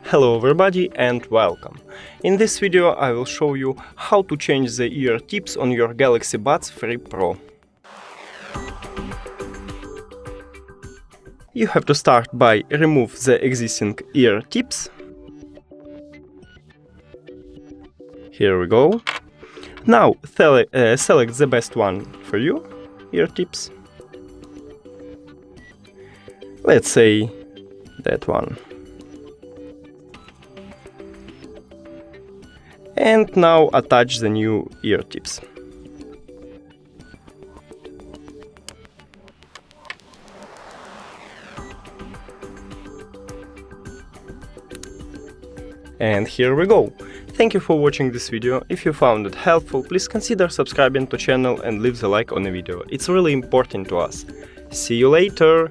Hello everybody and welcome! In this video I will show you how to change the ear tips on your Galaxy Buds 3 Pro. You have to start by remove the existing ear tips. Here we go. Now select the best one for you, ear tips. Let's say that one. And now attach the new ear tips. And here we go. Thank you for watching this video. If you found it helpful, please consider subscribing to the channel and leave the like on the video. It's really important to us. See you later!